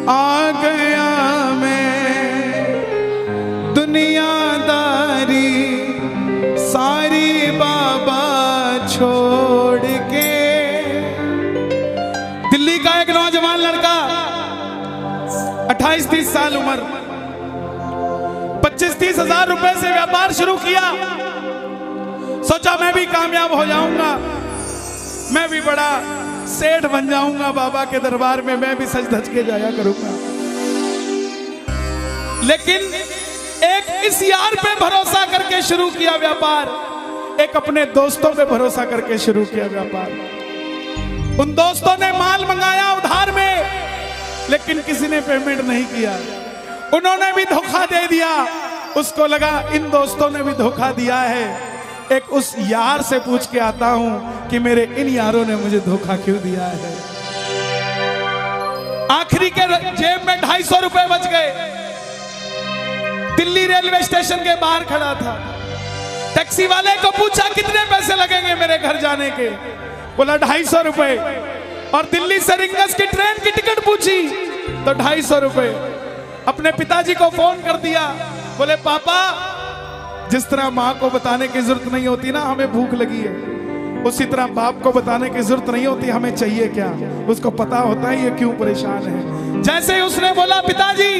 आ गया मैं दुनियादारी सारी बाबा छोड़ के। दिल्ली का एक नौजवान लड़का 28-30 साल उम्र 25-30 हजार रुपए से व्यापार शुरू किया। सोचा मैं भी कामयाब हो जाऊंगा, मैं भी बड़ा सेठ बन जाऊंगा, बाबा के दरबार में मैं भी सज धज के जाया करूंगा। लेकिन एक इस यार पे भरोसा करके शुरू किया व्यापार, एक अपने दोस्तों पे भरोसा करके शुरू किया व्यापार। उन दोस्तों ने माल मंगाया उधार में, लेकिन किसी ने पेमेंट नहीं किया। उन्होंने भी धोखा दे दिया। उसको लगा इन दोस्तों ने भी धोखा दिया है, एक उस यार से पूछ के आता हूं कि मेरे इन यारों ने मुझे धोखा क्यों दिया है। आखिरी के जेब में 250 रुपए बच गए। दिल्ली रेलवे स्टेशन के बाहर खड़ा था। टैक्सी वाले को पूछा कितने पैसे लगेंगे मेरे घर जाने के, बोला 250 रुपए। और दिल्ली से रिंगस की ट्रेन की टिकट पूछी तो 250 रुपए। अपने पिताजी को फोन कर दिया, बोले पापा जिस तरह माँ को बताने की जरूरत नहीं होती ना हमें भूख लगी है, उसी तरह बाप को बताने की जरूरत नहीं होती हमें चाहिए क्या, उसको पता होता है ये क्यों परेशान है। जैसे ही उसने बोला पिताजी,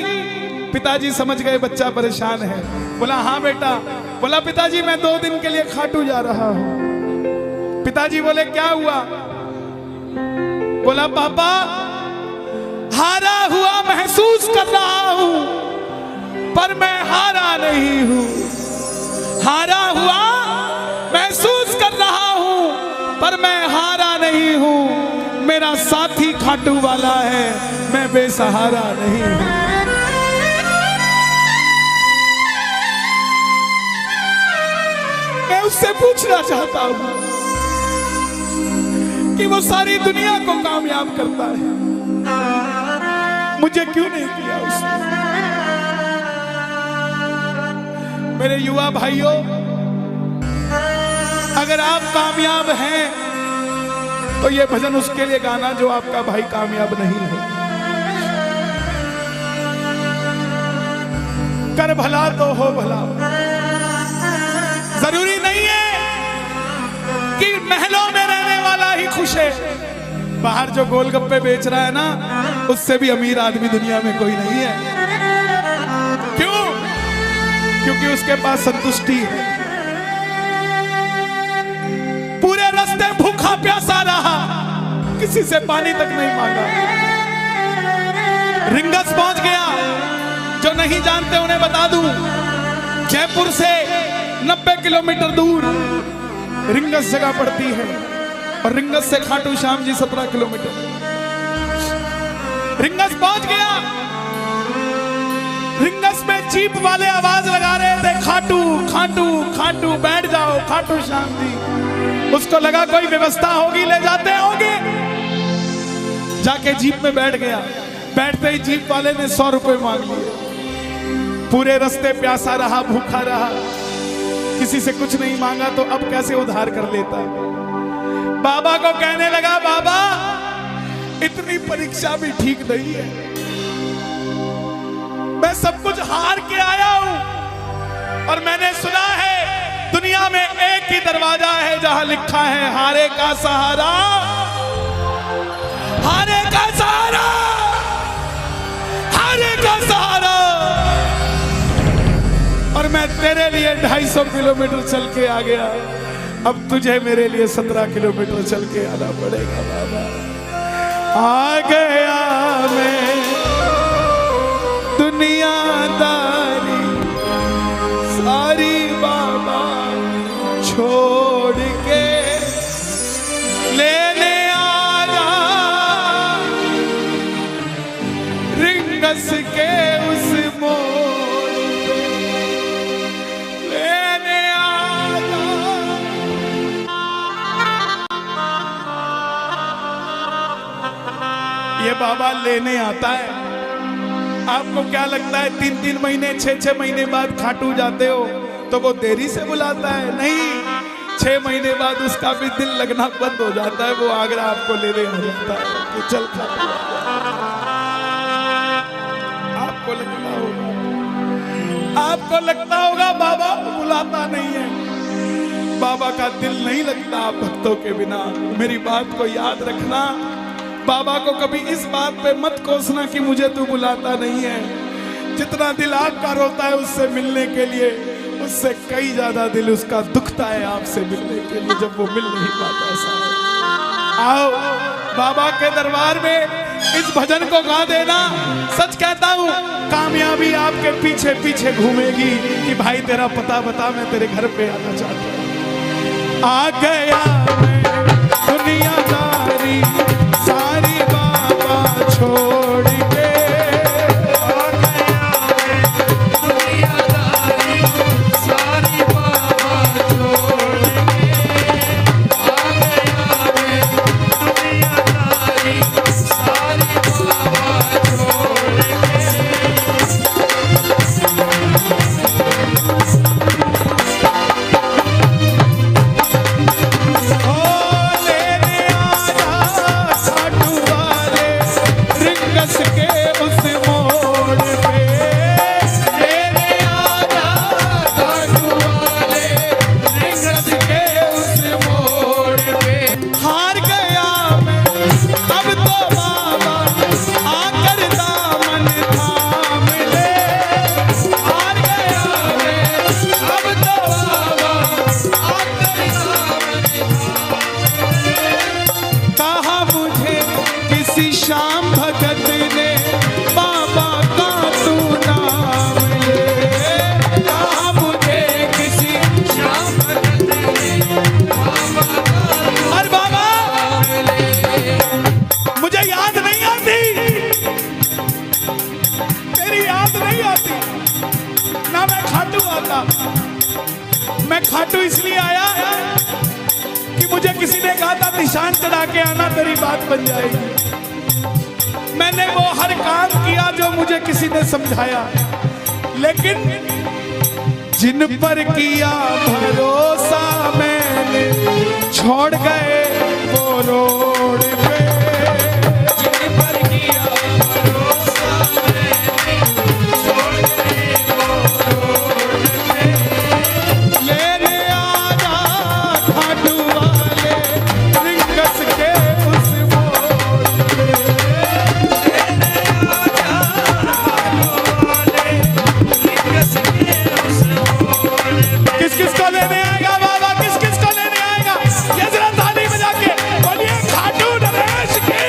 पिताजी समझ गए बच्चा परेशान है। बोला हाँ बेटा। बोला पिताजी मैं 2 दिन के लिए खाटू जा रहा हूं। पिताजी बोले क्या हुआ? बोला पापा हारा हुआ महसूस कर रहा हूं, पर मैं हारा नहीं हूं। हारा हुआ महसूस कर रहा हूं, पर मैं हारा नहीं हूं। मेरा साथी खाटू वाला है, मैं बेसहारा नहीं हूं। मैं उससे पूछना चाहता हूं कि वो सारी दुनिया को कामयाब करता है, मुझे क्यों नहीं किया उसने? मेरे युवा भाइयों, अगर आप कामयाब हैं तो ये भजन उसके लिए गाना जो आपका भाई कामयाब नहीं है। कर भला तो हो भला। जरूरी नहीं है कि महलों में रहने वाला ही खुश है। बाहर जो गोलगप्पे बेच रहा है ना, उससे भी अमीर आदमी दुनिया में कोई नहीं है। क्यों? क्योंकि उसके पास संतुष्टि है। पूरे रास्ते भूखा प्यासा रहा, किसी से पानी तक नहीं मांगा। रिंगस पहुंच गया। जो नहीं जानते उन्हें बता दूं, जयपुर से 90 किलोमीटर दूर रिंगस जगह पड़ती है, और रिंगस से खाटू श्याम जी 17 किलोमीटर। रिंगस पहुंच गया। रिंगस में जीप वाले आवाज लगा रहे थे, खाटू खाटू खाटू बैठ जाओ खाटू श्याम जी। उसको लगा कोई व्यवस्था होगी, ले जाते होंगे। जाके जीप में बैठ गया। बैठते ही जीप वाले ने 100 रुपए मांग लिए। पूरे रास्ते प्यासा रहा, भूखा रहा, किसी से कुछ नहीं मांगा, तो अब कैसे उधार कर लेता। बाबा को कहने लगा बाबा इतनी परीक्षा भी ठीक नहीं है, मैं सब कुछ हार के आया हूं, और मैंने सुना है दुनिया में एक ही दरवाजा है जहां लिखा है हारे का सहारा, हारे का सहारा, हारे का सहारा। और मैं तेरे लिए 250 किलोमीटर चल के आ गया, अब तुझे मेरे लिए 17 किलोमीटर चल के आना पड़ेगा बाबा। आ गया मैं दुनियादारी सारी बाबा छोड़ के, लेने आया रिंगस के उस मोड़ पे, लेने आया। ये बाबा लेने आता है। आपको क्या लगता है 3-3 महीने 6-6 महीने बाद खाटू जाते हो तो वो देरी से बुलाता है? नहीं, 6 महीने बाद उसका भी दिल लगना बंद हो जाता है, वो आगरा आपको लेने आ जाता है कि चल खाटू। आपको लगता होगा बाबा बुलाता नहीं है, बाबा का दिल नहीं लगता भक्तों के बिना। मेरी बात को याद रखना, बाबा को कभी इस बात पे मत कोसना कि मुझे तू बुलाता नहीं है। जितना दिल आपका रोता है उससे मिलने के लिए, उससे कई ज्यादा दिल उसका दुखता है आपसे मिलने के लिए, जब वो मिल नहीं पाता। आओ बाबा के दरबार में इस भजन को गा देना। सच कहता हूँ, कामयाबी आपके पीछे पीछे घूमेगी कि भाई तेरा पता बता, मैं तेरे घर पे आना चाहता हूँ। आ गया मैं दुनियादारी सारी बाबा छोड़ के, आ गया मैं दुनियादारी सारी बाबा छोड़ के, आ गया मैं दुनियादारी सारी बाबा छोड़ श्याम भगत ने बाबा का तू नाम ले, कहा मुझे किसी श्याम भगत ने बाबा का अरे बाबा मुझे याद नहीं आती, तेरी याद नहीं आती ना। मैं खाटू आता, मैं खाटू इसलिए आया कि मुझे किसी ने कहा था निशान चढ़ा के आना, तेरी बात बन जाएगी। मैंने वो हर काम किया जो मुझे किसी ने समझाया, लेकिन जिन पर किया भरोसा मैंने छोड़ गए वो रोड पे, जिन पर किया भरोसा मैंने छोड़ गए वो रोड पे। लेने आना खाटू वाले रिंगस के उस मोड़ पे, किस किस को लेने आएगा बाबा, किस किस को लेने आएगा? ये जरा ताली बजा के बोलिए खाटू नरेश की।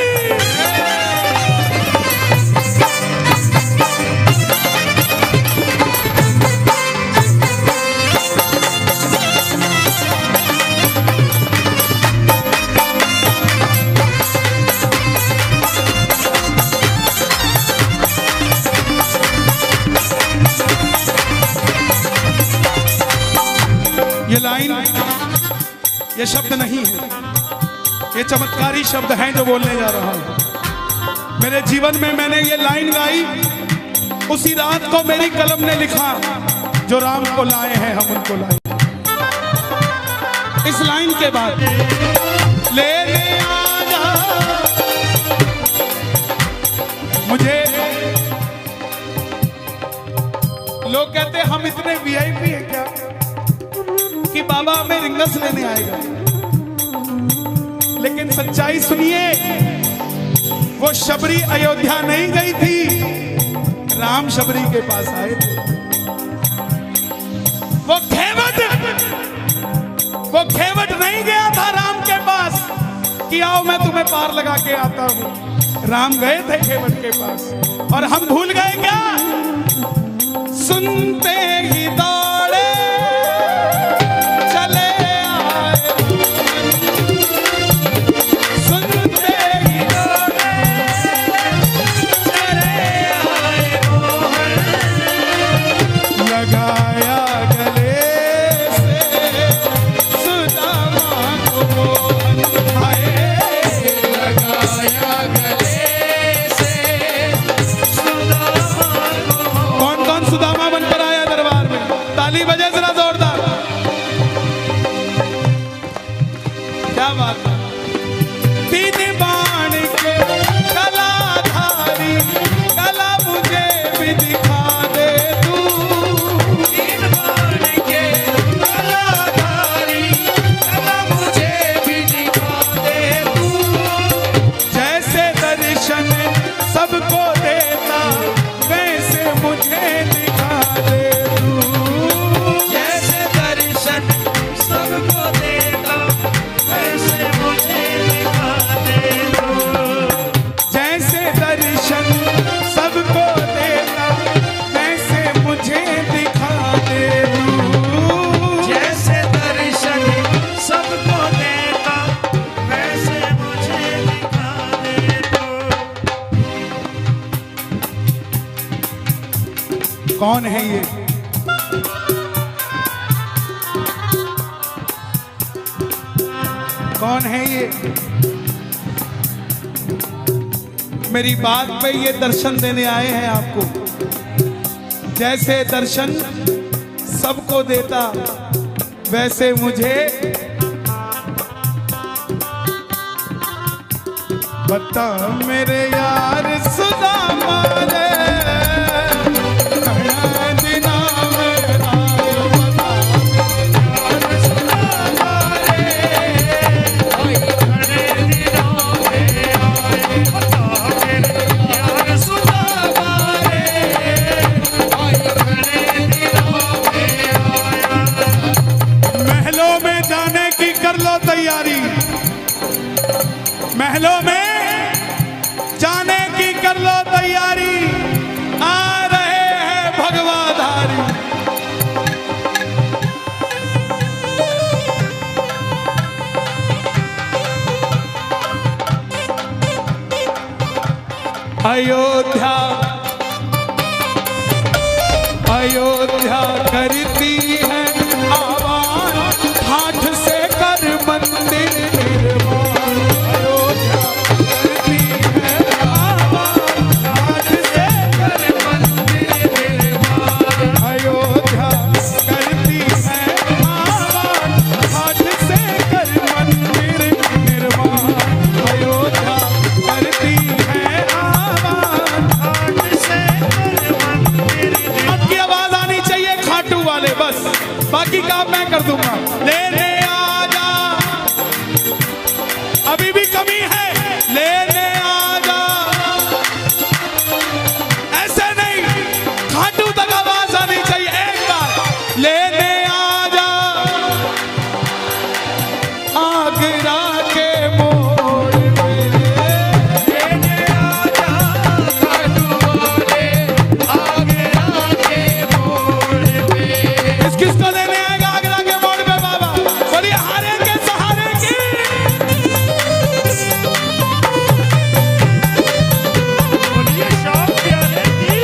ये लाइन, ये शब्द नहीं है, ये चमत्कारी शब्द हैं जो बोलने जा रहा हूं। मेरे जीवन में मैंने ये लाइन गाई, उसी रात को मेरी कलम ने लिखा, जो राम को लाए हैं हम उनको लाए। इस लाइन के बाद लेने आजा, मुझे लोग कहते हम इतने वीआईपी हैं क्या कि बाबा हमें रिंगस लेने आएगा, लेकिन सच्चाई सुनिए, वो शबरी अयोध्या नहीं गई थी, राम शबरी के पास आए थे। वो खेवट नहीं गया था राम के पास कि आओ मैं तुम्हें पार लगा के आता हूं। राम गए थे खेवट के पास, और हम भूल गए क्या? सुनते ही दौड़े सुदामा बनकर आया दरबार में। कौन है ये? कौन है ये? मेरी बात पे ये दर्शन देने आए हैं आपको। जैसे दर्शन सबको देता वैसे मुझे बता मेरे यार सुदामा रे तैयारी, महलों में जाने की कर लो तैयारी, आ रहे हैं भगवाधारी। अयोध्या अयोध्या करती है आवाज हाथ से कर मंदिर निर्माण। अयोध्या करती है आवाज हाथ से कर मंदिर निर्माण। अयोध्या करती है आवाज हाथ से कर मंदिर निर्माण। अयोध्या करती है आवाज हाथ से कर मंदिर निर्माण। अब की आवाज आनी चाहिए खाटू वाले, बस बाकी काम मैं कर दूंगा। लेने आजा, अभी भी कमी है, लेने आजा। ऐसे नहीं, खाटू तक आवाज आनी चाहिए एक बार। लेने आजा आगरा के मोड़ पे, लेने आजा खाटू वाले आगरा के मोड़ पे। किसको लेने आएगा आगरा के मोड़ पे बाबा? बोलिए हारे के सहारे की। बोलिए शाम प्यारे की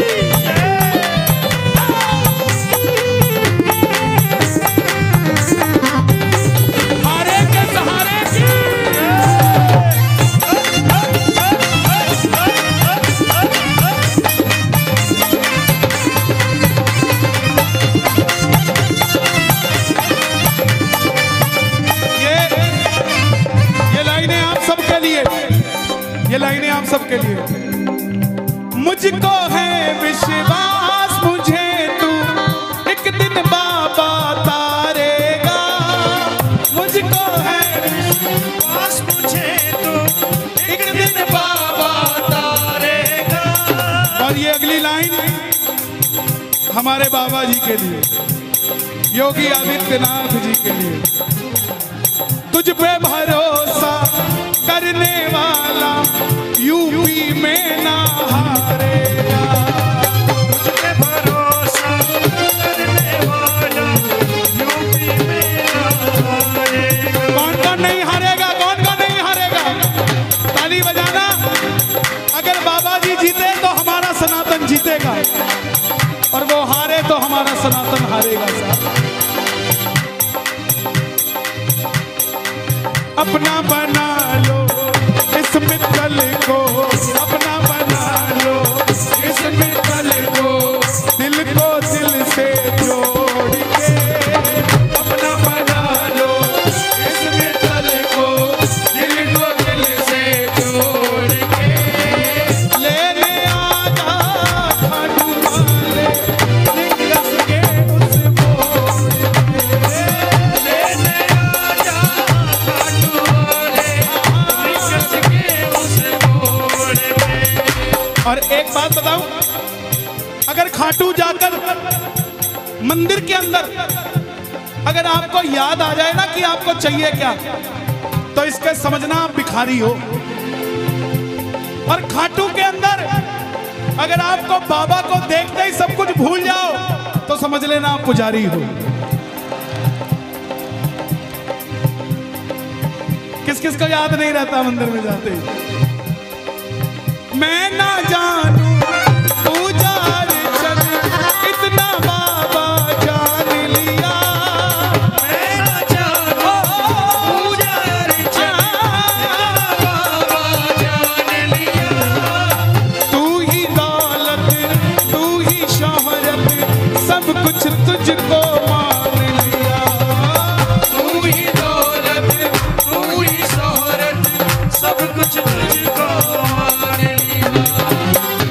हारे के सहारे की। ये लाइनें आप सबके लिए, ये लाइनें आप सबके लिए। मुझको है विश्वास मुझे तू एक दिन बाबा तारेगा। मुझको है विश्वास मुझे तू एक दिन बाबा तारेगा। और ये अगली लाइन हमारे बाबा जी के लिए, योगी आदित्यनाथ जी के लिए। तुझ पे भरोसा करने वाला यूपी में ना हारेगा। तुझ पे भरोसा करने वाला यूपी में ना हारेगा। कौन कौन नहीं हारेगा? कौन कौन नहीं हारेगा? ताली बजाना। अगर बाबा जी जीते तो हमारा सनातन जीतेगा, और वो हारे तो हमारा सनातन हारेगा। साहब अपना बना लो इस मित्तल को, अपना बना लो इस मित्तल को, दिल को दिल से जोड़ के। अपना बना लो इस मित्तल को, दिल को दिल से जोड़ के। लेने आजा खाटू वाले निकस के उस मोड़ पे। लेने आजा खाटू वाले निकस के उस मोड़ पे। और एक बात बताऊं, अगर खाटू जाकर मंदिर के अंदर अगर आपको याद आ जाए ना कि आपको चाहिए क्या, तो इसके समझना आप भिखारी हो। और खाटू के अंदर अगर आपको बाबा को देखते ही सब कुछ भूल जाओ, तो समझ लेना आप पुजारी हो। किस किस को याद नहीं रहता मंदिर में जाते? मैं ना जानू पूजा अर्चन इतनी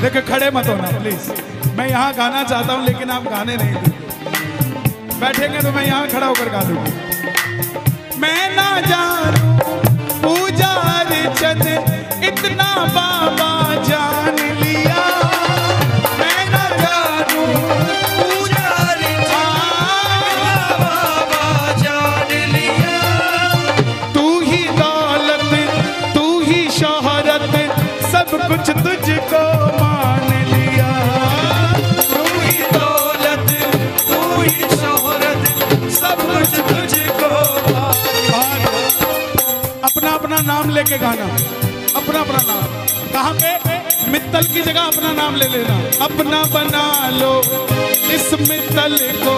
देखो खड़े मत होना प्लीज, मैं यहाँ गाना चाहता हूँ लेकिन आप गाने नहीं देंगे। बैठेंगे तो मैं यहाँ खड़ा होकर गा दूंगा। मैं ना जानू पूजा अर्चन इतना बाबा जान लिया, मैं ना जानू पूजा अर्चन बाबा जान लिया। तू ही दौलत तू ही शोहरत सब कुछ तुझको मान लिया। तू ही दौलत तू ही शोहरत सब कुछ तुझको मान लिया। अपना अपना नाम लेके गाना, अपना अपना नाम। कहाँ पे? मित्तल की जगह अपना नाम ले लेना। अपना बना लो इस मित्तल को,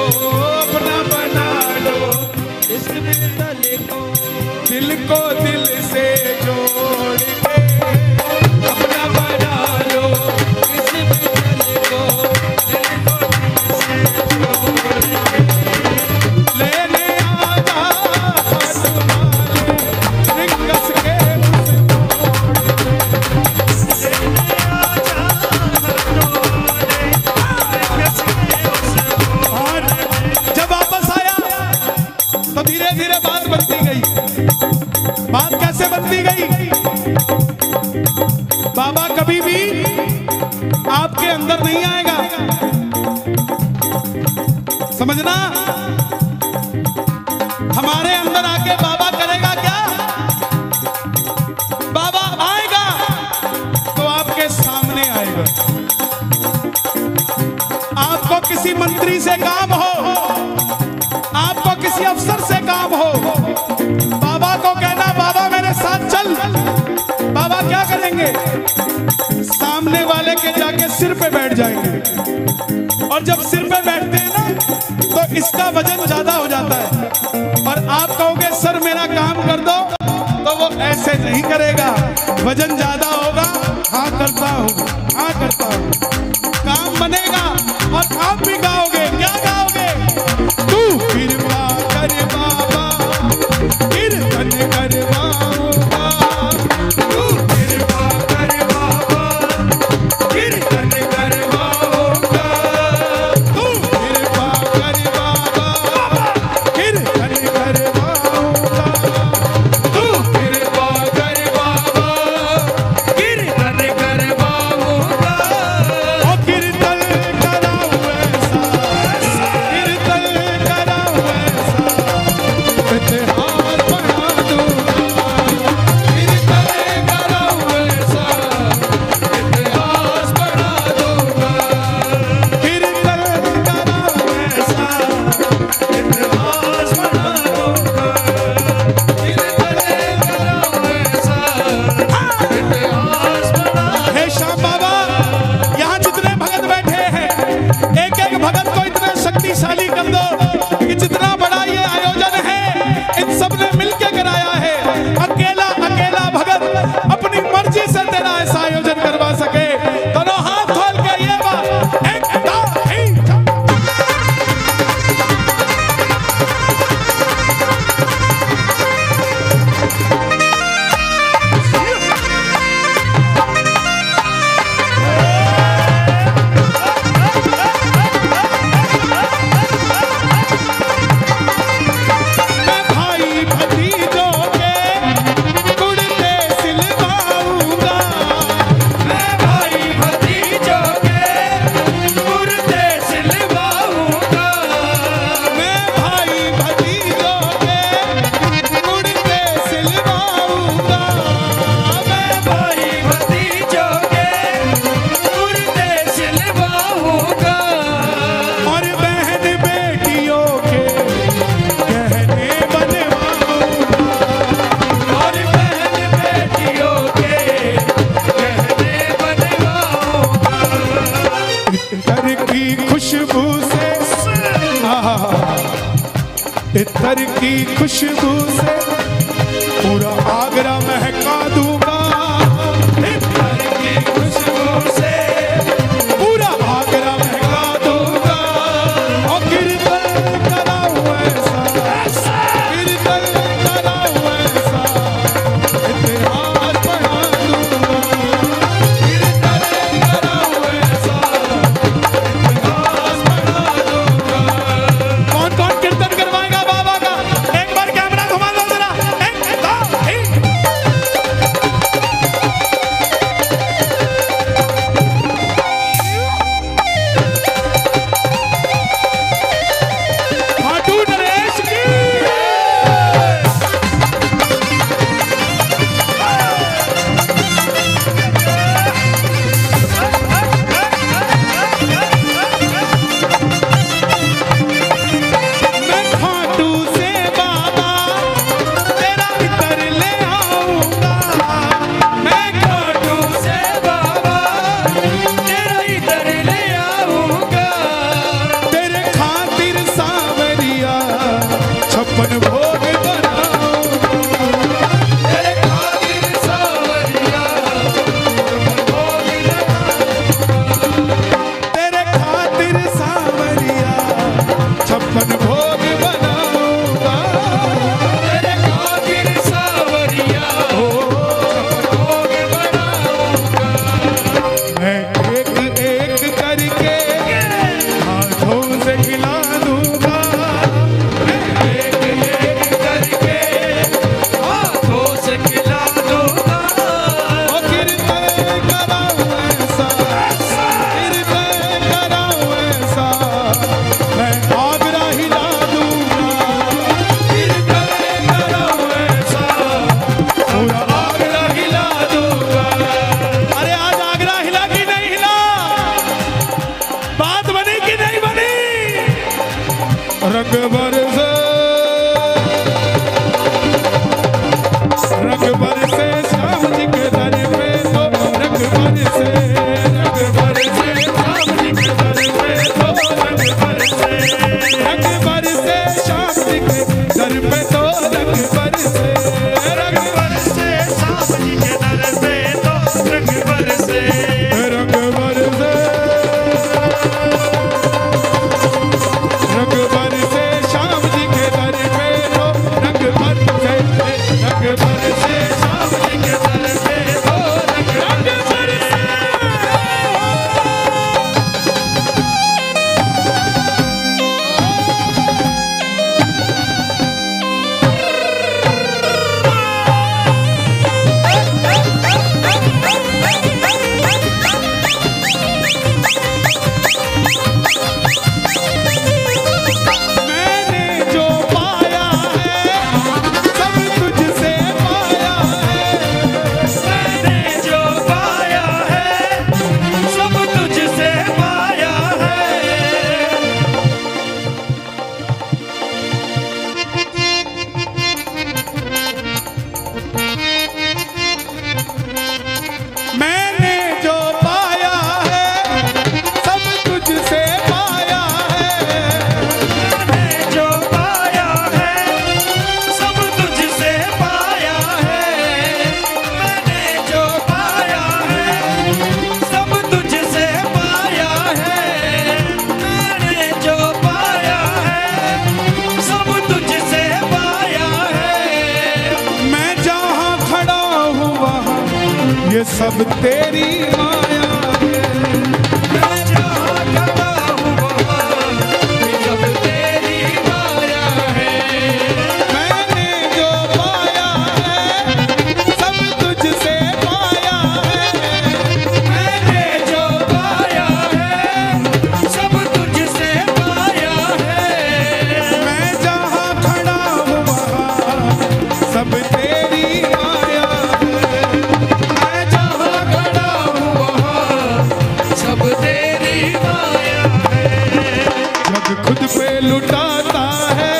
अपना बना लो इस मित्तल को, दिल को दिल से जोड़ के अपना बना लो इस मित्तल को, दिल को दिल से जोड़ के लेने आजा रिंगस के जब वापस आया तो धीरे धीरे बात बनती गई। बात कैसे बनती गई? बाबा कभी भी आपके अंदर नहीं आएगा, समझना। हमारे अंदर आके बाबा करेगा क्या? बाबा आएगा तो आपके सामने आएगा। आपको किसी मंत्री से काम हो, आपको किसी अफसर से काम हो, बाबा को कहना बाबा मेरे साथ चल। बाबा क्या करेंगे? सामने वाले के जाके सिर पे बैठ जाएंगे, और जब सिर पे बैठते हैं ना तो इसका वजन ज्यादा हो जाता है। और आप कहोगे सर मेरा काम कर दो, तो वो ऐसे नहीं करेगा, वजन ज्यादा होगा। हाँ करता हूँ, हाँ करता हूँ, काम बनेगा और आप भी गाओगे। क्या गाओगे? तू कृपा कर बाबा कीर्तन करवाऊंगा, तू कृपा कर बाबा कीर्तन करवाऊंगा, तू कृपा कर बाबा कीर्तन करवाऊंगा, तू कृपा कर बाबा कीर्तन करवाऊंगा। ओ कीर्तन कराऊं ऐसा, कीर्तन कराऊं ऐसा, इतिहास बना दूंगा। कीर्तन कराऊं ऐसा, इतिहास बना दूंगा। कीर्तन कराऊं ऐसा, इतिहास बना दूंगा। कीर्तन कराऊं ऐसा, इतिहास बना। हे श्याम बाबा, यहाँ जितने भगत बैठे हैं, एक एक भगत को इतना शक्तिशाली कर दो कि जितना बड़ा ये आयोजन है इन सब ने मिलके कराया है। अकेला अकेला भगत अपनी मर्जी से तेरा ऐसा आयोजन करवा सके। दोनों हाथ खोल के ये बात एक मैं भाई भतीजों के कुर्ते सिलवाऊंगा, मैं भाई भतीजों के कुर्ते सिलवाऊंगा, मैं भाई भतीजों के कुर्ते सिलवाऊंगा, मैं भाई भतीजों के कुर्ते सिलवाऊंगा। और बहन बेटियों के गहने बनवाऊंगा, और बहन बेटियों के गहने बनवाऊंगा। इत्तर की खुशबू से, इत्तर की खुशबू से पूरा आगरा महका दूंगा। इत्तर की खुशबू से पूरा आगरा महका दूंगा। और कीर्तन कराऊं ऐसा, कीर्तन कराऊं ऐसा, इतिहास बना दूंगा। कीर्तन कराऊं रंग बरसे श्याम जी के दर पे तो रंग बरसे श्याम जी के दर पे तो रंग बरसे श्याम जी के दर पे तो रंग बरसे श्याम जी के दर पे तो रंग बरसे रंग बरसे श्याम जी के दर पे तो रंग बरसे श्याम जी के दर पे तो रंग बरसे। मैंने जो पाया है सब तुझसे पाया है मैंने जो पाया है सब तुझसे पाया है मैंने जो पाया है सब तुझसे पाया है मैंने जो पाया है सब तुझसे पाया है मैंने जो पाया है सब तुझसे पाया है मैंने जो पाया है सब तुझसे पाया है मैं जहाँ खड़ा हूँ वहाँ ये सब तेरी माया है मैं जहाँ खड़ा हूँ वहाँ ये सब तेरी माया है मैंने जो पाया है सब तुझसे पाया है मैंने जो पाया है सब तुझसे पाया है मैं जहाँ खड़ा हूँ वहाँ सब तेरी माया है मैं जहाँ खड़ा हूँ वहाँ सब तेरी माया है जग खुद पे लुटाता है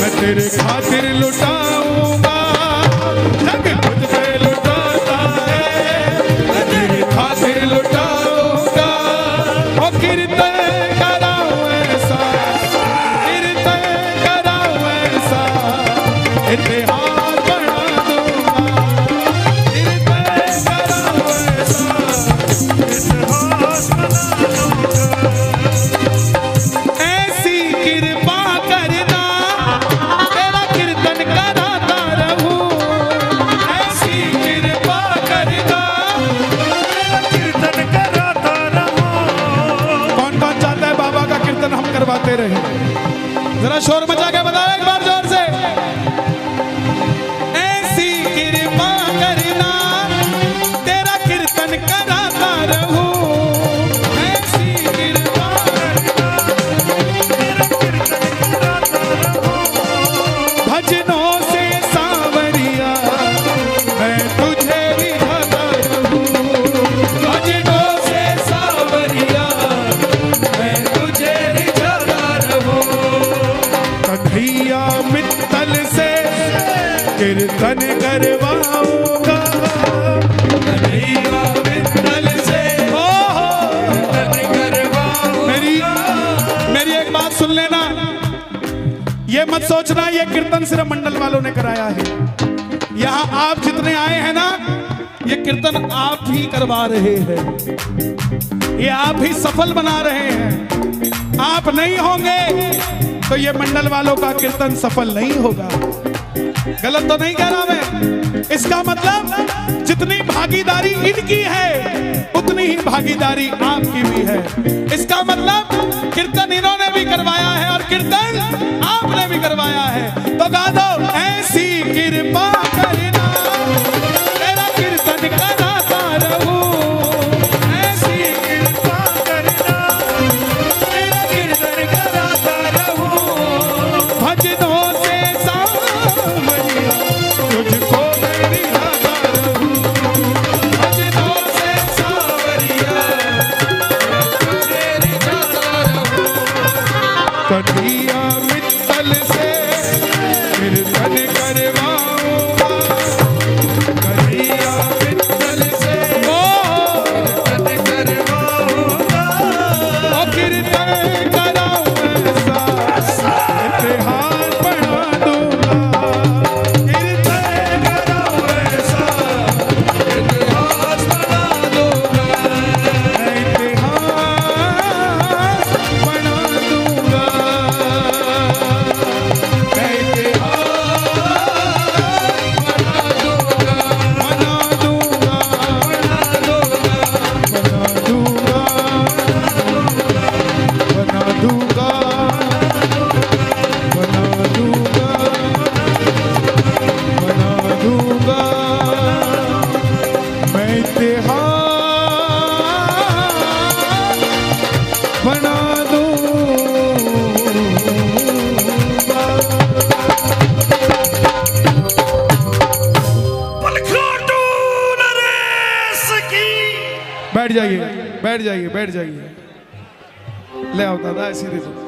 मैं तेरे खातिर लुटाऊंगा जग खुद पे लुटाता है मैं तेरे खातिर लुटाऊंगा ओ कीर्तन कराऊं ऐसा कीर्तन कराऊं ऐसा इतिहास बना दूंगा कीर्तन कराऊं ऐसा इतिहास बना दूंगा ऐसी कृपा करना तेरा कीर्तन कराता रहूं ऐसी कृपा करना तेरा कीर्तन कराता रहूं कौन कौन चाहता है बाबा का कीर्तन हम करवाते रहे जरा शोर मचा के बताओ एक बार जोर से ऐसी कृपा करना तेरा कीर्तन कराता रहूं ऐसी कृपा करना तेरा कीर्तन कराता रहूं भजनों से सांवरिया मैं तुझे रिझाता रहूं भजनों से सांवरिया मैं तुझे रिझाता रहूं कन्हैया मित्तल से कीर्तन करवाऊंगा कन्हैया मित्तल से कीर्तन करवाऊंगा मेरी एक बात सुन लेना ये मत सोचना ये कीर्तन सिर्फ मंडल वालों ने कराया है यहाँ आप जितने आए हैं ना ये कीर्तन आप ही करवा रहे हैं ये आप ही सफल बना रहे हैं आप नहीं होंगे तो ये मंडल वालों का कीर्तन सफल नहीं होगा गलत तो नहीं कह रहा मैं इसका मतलब जितनी भागीदारी इनकी है उतनी ही भागीदारी आपकी भी है इसका मतलब कीर्तन इन्होंने भी करवाया है और कीर्तन आपने भी करवाया है तो गा दो ऐसी कृपा करना तेरा कीर्तन कराता रहूं ऐसी कृपा करना तेरा कीर्तन कराता रहूं भजनों से सांवरिया तुझको मैं रिझाता रहूं भजनों से सांवरिया तुझे रिझाता रहूं कन्हैया बैठ जाइए बैठ जाइए बैठ जाइए ले आओ दादा ऐसे दे दो